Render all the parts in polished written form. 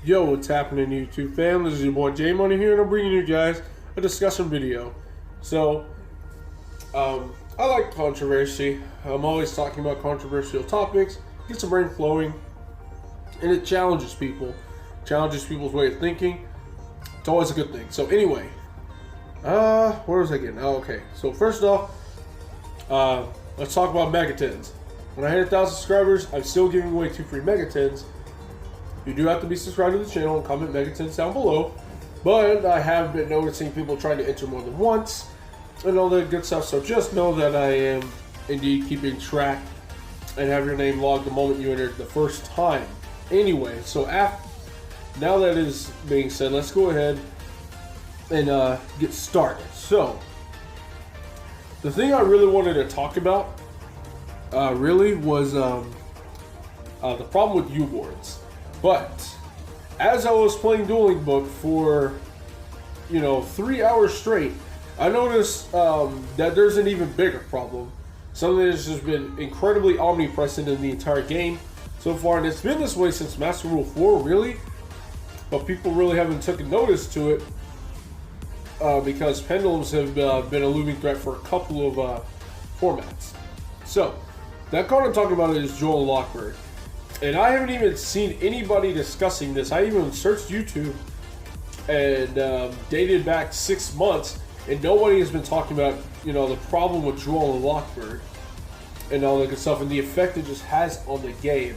Yo, what's happening, YouTube fam? This is your boy J Money here, and I'm bringing you guys a discussion video. So, I like controversy. I'm always talking about controversial topics, gets the brain flowing, and it challenges people, challenges people's way of thinking. It's always a good thing. So, anyway, where was I getting? Oh, okay. So, first off, let's talk about Megatins. When I hit 1,000 subscribers, I'm still giving away 2 free Megatins. You do have to be subscribed to the channel and comment Megatins down below. But I have been noticing people trying to enter more than once and all that good stuff. So just know that I am indeed keeping track and have your name logged the moment you entered the first time. Anyway, so now that is being said, let's go ahead and get started. So the thing I really wanted to talk about really was the problem with U-boards. But as I was playing Dueling Book for 3 hours straight, I noticed that there's an even bigger problem. Something that's just been incredibly omnipresent in the entire game so far, and it's been this way since Master Rule 4, really. But people really haven't taken notice to it because pendulums have been a looming threat for a couple of formats. So that card I'm talking about is Droll and Lockbird. And I haven't even seen anybody discussing this. I even searched YouTube and dated back 6 months, and nobody has been talking about the problem with Droll and Lockbird and all that good stuff, and the effect it just has on the game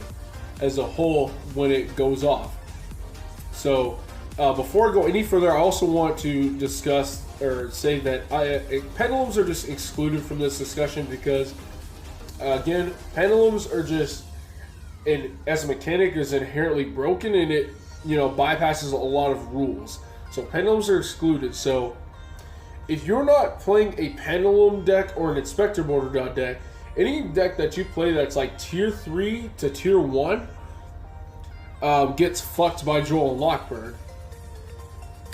as a whole when it goes off. So before I go any further, I also want to discuss or say that pendulums are just excluded from this discussion because again, pendulums are just, and as a mechanic, is inherently broken, and it bypasses a lot of rules. So pendulums are excluded. So if you're not playing a pendulum deck or an inspector border deck, any deck that you play that's like tier 3 to tier 1 gets fucked by Droll and Lockbird.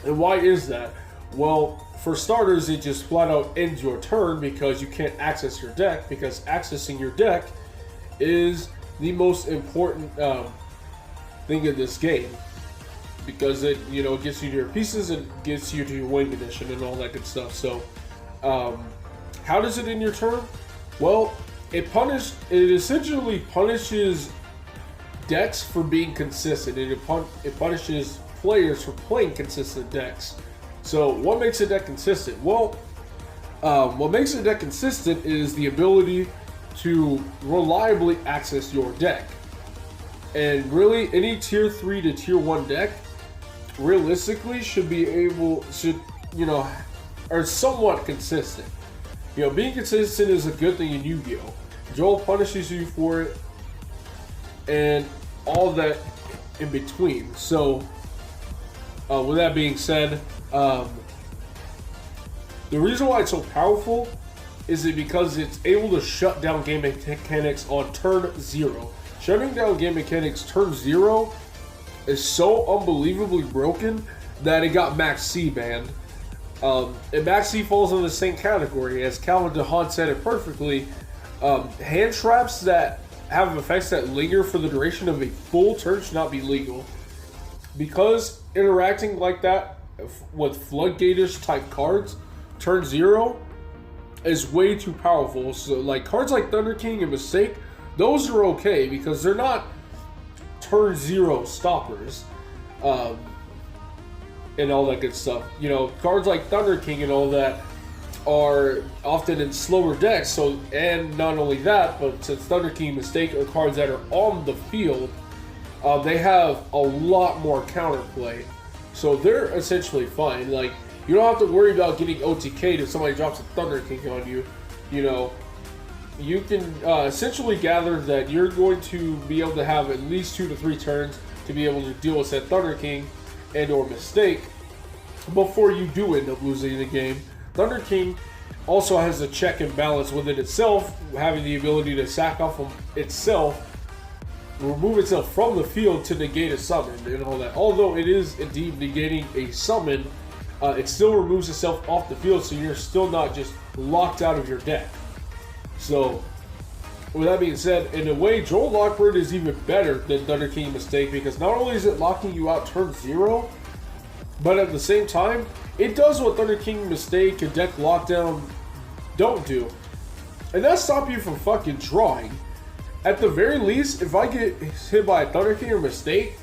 And why is that? Well, for starters, it just flat out ends your turn because you can't access your deck, because accessing your deck is the most important thing in this game, because it gets you to your pieces and gets you to your wing condition and all that good stuff. So how does it end your turn? Well, it essentially punishes decks for being consistent, and it punishes players for playing consistent decks. So what makes a deck consistent? Well, what makes a deck consistent is the ability to reliably access your deck. And really, any tier 3 to tier 1 deck realistically should are somewhat consistent. Being consistent is a good thing in Yu-Gi-Oh! Droll punishes you for it and all that in between. So with that being said, the reason why it's so powerful is it because it's able to shut down game mechanics on turn 0. Shutting down game mechanics turn 0 is so unbelievably broken that it got Max C banned. And Max C falls in the same category, as Calvin DeHaan said it perfectly. Hand traps that have effects that linger for the duration of a full turn should not be legal. Because interacting like that with floodgate-ish type cards, turn 0, is way too powerful. So like cards like Thunder King and Mistake, those are okay because they're not turn 0 stoppers and all that good stuff. Cards like Thunder King and all that are often in slower decks. So, and not only that, but since Thunder King and Mistake are cards that are on the field, they have a lot more counterplay. So they're essentially fine. Like, you don't have to worry about getting OTK'd if somebody drops a Thunder King on you. You can essentially gather that you're going to be able to have at least 2 to 3 turns to be able to deal with said Thunder King and or Mistake before you do end up losing the game. Thunder King also has a check and balance within itself, having the ability to sack off from itself, remove itself from the field to negate a summon and all that. Although it is indeed negating a summon, it still removes itself off the field, so you're still not just locked out of your deck. So with that being said, in a way, Droll Lockbird is even better than Thunder King Mistake because not only is it locking you out turn 0, but at the same time, it does what Thunder King Mistake and Deck Lockdown don't do. And that's stop you from fucking drawing. At the very least, if I get hit by a Thunder King or Mistake,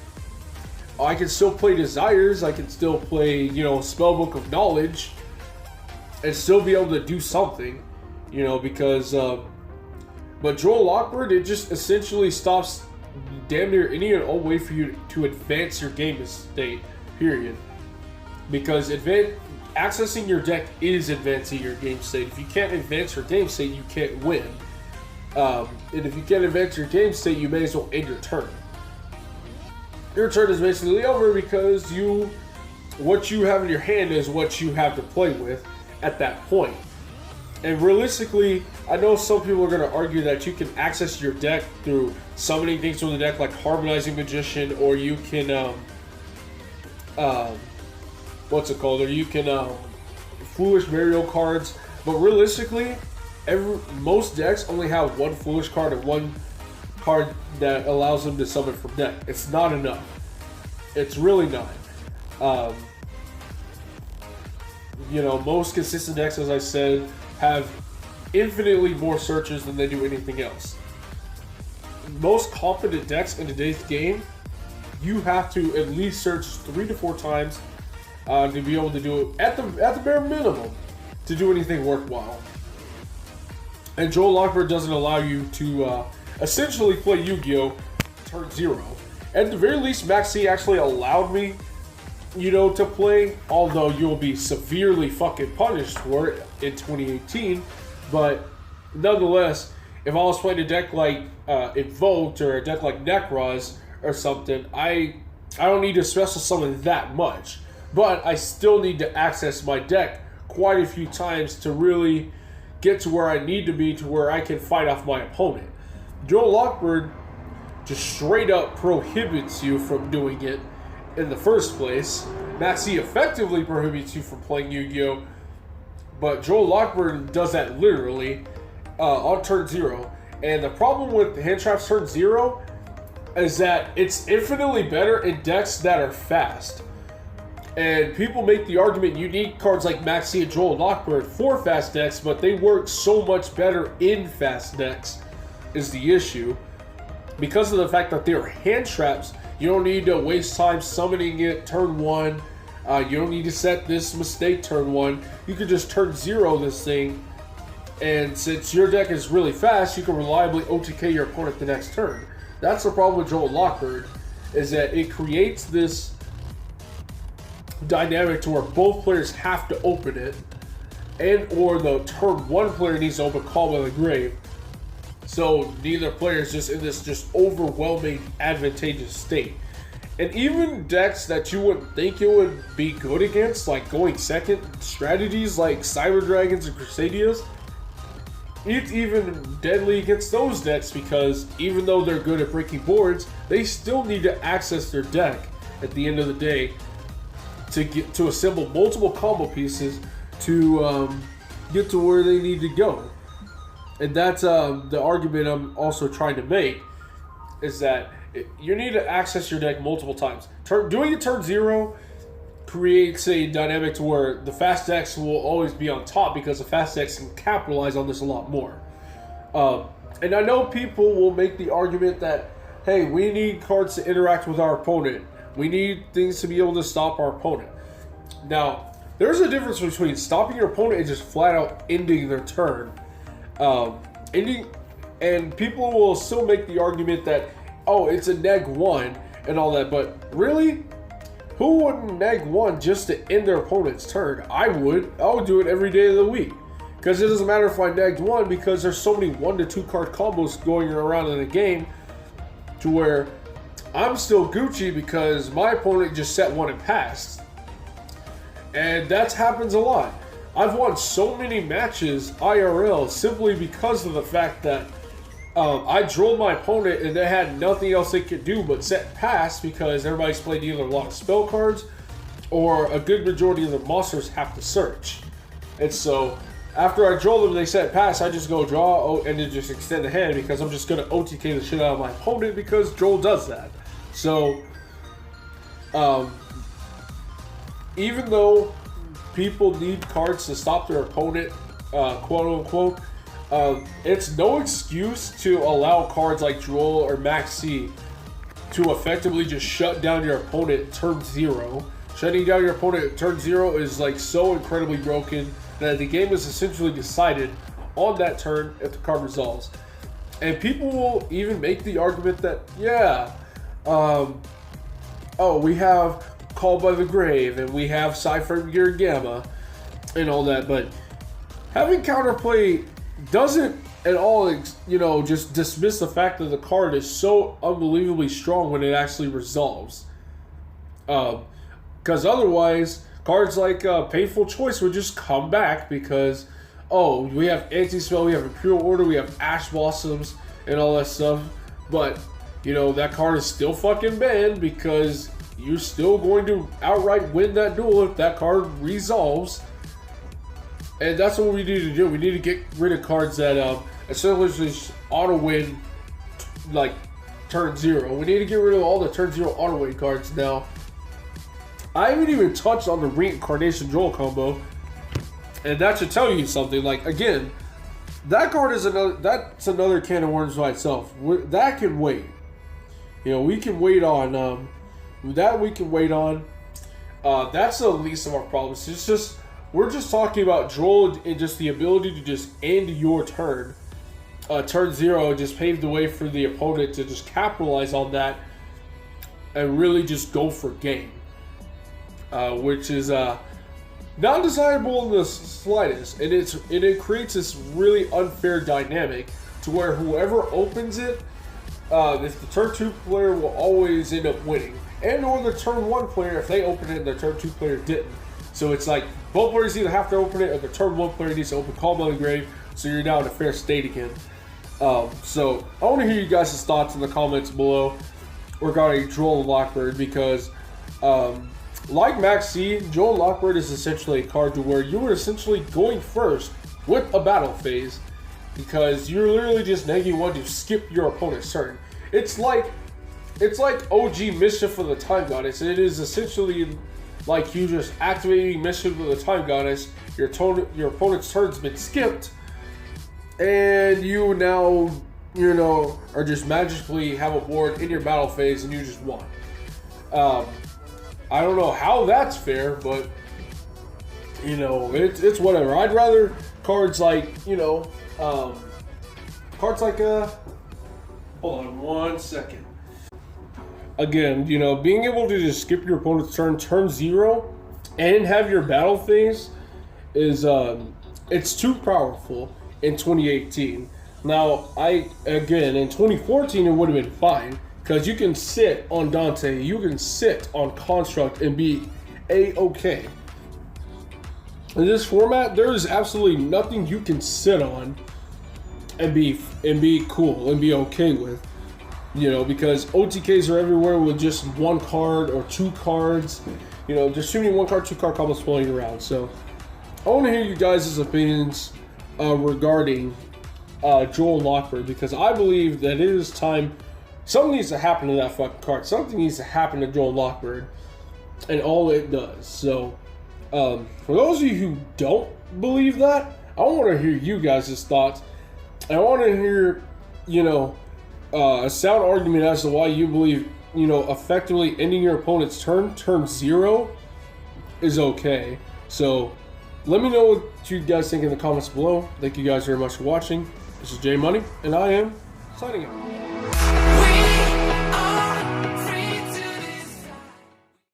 I can still play Desires, I can still play, you know, Spellbook of Knowledge, and still be able to do something, you know, because, but Droll Lockbird, it just essentially stops damn near any and all way for you to advance your game state, period. Because accessing your deck is advancing your game state. If you can't advance your game state, you can't win. And if you can't advance your game state, you may as well end your turn. Your turn is basically over because what you have in your hand is what you have to play with at that point. And realistically, I know some people are going to argue that you can access your deck through summoning things from the deck like Harmonizing Magician, or you can, what's it called? Or you can, Foolish Burial cards. But realistically, most decks only have one Foolish card and one card that allows them to summon from deck. It's not enough. It's really not. You know, most consistent decks, as I said, have infinitely more searches than they do anything else. Most competent decks in today's game, you have to at least search 3 to 4 times to be able to do it at the bare minimum to do anything worthwhile. And Droll Lockbird doesn't allow you to essentially play Yu-Gi-Oh! Turn 0. At the very least, Max C actually allowed me, you know, to play, although you'll be severely fucking punished for it in 2018. But nonetheless, if I was playing a deck like Invoked or a deck like Necroz or something, I don't need to special summon that much. But I still need to access my deck quite a few times to really get to where I need to be, to where I can fight off my opponent. Droll Lockbird just straight up prohibits you from doing it in the first place. Maxi effectively prohibits you from playing Yu-Gi-Oh! But Droll Lockbird does that literally on turn 0. And the problem with Hand Traps turn 0 is that it's infinitely better in decks that are fast. And people make the argument you need cards like Maxi and Droll Lockbird for fast decks, but they work so much better in fast decks is the issue. Because of the fact that they're hand traps, you don't need to waste time summoning it turn 1. You don't need to set this mistake turn 1. You can just turn 0 this thing. And since your deck is really fast, you can reliably OTK your opponent the next turn. That's the problem with Droll Lockbird, is that it creates this dynamic to where both players have to open it, and or the turn 1 player needs to open Call by the Grave. So neither player is just in this just overwhelming advantageous state. And even decks that you wouldn't think it would be good against, like going second strategies like Cyber Dragons and Crusaders, it's even deadly against those decks because even though they're good at breaking boards, they still need to access their deck at the end of the day to assemble multiple combo pieces to get to where they need to go. And that's the argument I'm also trying to make, is that you need to access your deck multiple times. Doing it turn 0 creates a dynamic to where the fast decks will always be on top because the fast decks can capitalize on this a lot more. And I know people will make the argument that, hey, we need cards to interact with our opponent. We need things to be able to stop our opponent. Now, there's a difference between stopping your opponent and just flat out ending their turn. And people will still make the argument that, oh, it's a neg 1 and all that, but really, who wouldn't neg 1 just to end their opponent's turn? I would do it every day of the week, because it doesn't matter if I negged 1, because there's so many 1 to 2 card combos going around in the game to where I'm still Gucci because my opponent just set 1 and passed. And that happens a lot. I've won so many matches IRL simply because of the fact that I drilled my opponent and they had nothing else they could do but set pass because everybody's played either a lot of spell cards or a good majority of the monsters have to search. And so after I draw them, they set pass, I just go draw and then just extend the hand because I'm just gonna OTK the shit out of my opponent because Droll does that. So, even though people need cards to stop their opponent, quote unquote, it's no excuse to allow cards like Droll or Max C to effectively just shut down your opponent turn 0. Shutting down your opponent at turn 0 is like so incredibly broken that the game is essentially decided on that turn if the card resolves. And people will even make the argument that, yeah, oh, we have Call by the Grave and we have Cypher Gear Gamma and all that, but having counterplay doesn't at all, you know, just dismiss the fact that the card is so unbelievably strong when it actually resolves. Because otherwise, cards like Painful Choice would just come back because, oh, we have Anti-Spell, we have Imperial Order, we have Ash Blossoms, and all that stuff. But, you know, that card is still fucking banned because you're still going to outright win that duel if that card resolves. And that's what we need to do. We need to get rid of cards that essentially just auto-win, like, turn 0. We need to get rid of all the turn 0 auto-win cards now. I haven't even touched on the Reincarnation Droll combo, and that should tell you something. Like, again, that card is that's another can of worms by itself. That can wait. You know, we can wait on that. We can wait on. That's the least of our problems. It's just we're just talking about Droll and just the ability to just end your turn, turn 0, and just pave the way for the opponent to just capitalize on that and really just go for game. Which is not desirable in the slightest, and it creates this really unfair dynamic to where whoever opens it, if the turn 2 player will always end up winning, and or the turn 1 player if they open it and the turn 2 player didn't. So it's like both players either have to open it, or the turn 1 player needs to open Call by the Grave, so you're now in a fair state again. So I want to hear you guys' thoughts in the comments below regarding Droll and Lockbird because. Like Max C, Droll Lockbird is essentially a card to where you are essentially going first with a battle phase because you're literally just -1 to skip your opponent's turn. It's like OG Mischief of the Time Goddess. It is essentially like you just activating Mischief of the Time Goddess. Your opponent's turn's been skipped, and you now, you know, are just magically have a board in your battle phase and you just won. I don't know how that's fair, but, you know, it's whatever. I'd rather cards like, you know, cards like, hold on 1 second. Again, you know, being able to just skip your opponent's turn 0, and have your battle phase is, it's too powerful in 2018. Now, again, in 2014, it would have been fine. Because you can sit on Dante, you can sit on Construct and be A-okay. In this format, there is absolutely nothing you can sit on and be cool and be okay with. You know, because OTKs are everywhere with just 1 card or 2 cards. You know, there's too many 1 card, 2 card combos floating around. So I want to hear you guys' opinions regarding Droll and Lockbird, because I believe that it is time. Something needs to happen to that fucking card. Something needs to happen to Droll and Lockbird, and all it does. So, for those of you who don't believe that, I want to hear you guys' thoughts. I want to hear, you know, a sound argument as to why you believe, you know, effectively ending your opponent's turn 0, is okay. So, let me know what you guys think in the comments below. Thank you guys very much for watching. This is J Money, and I am signing out.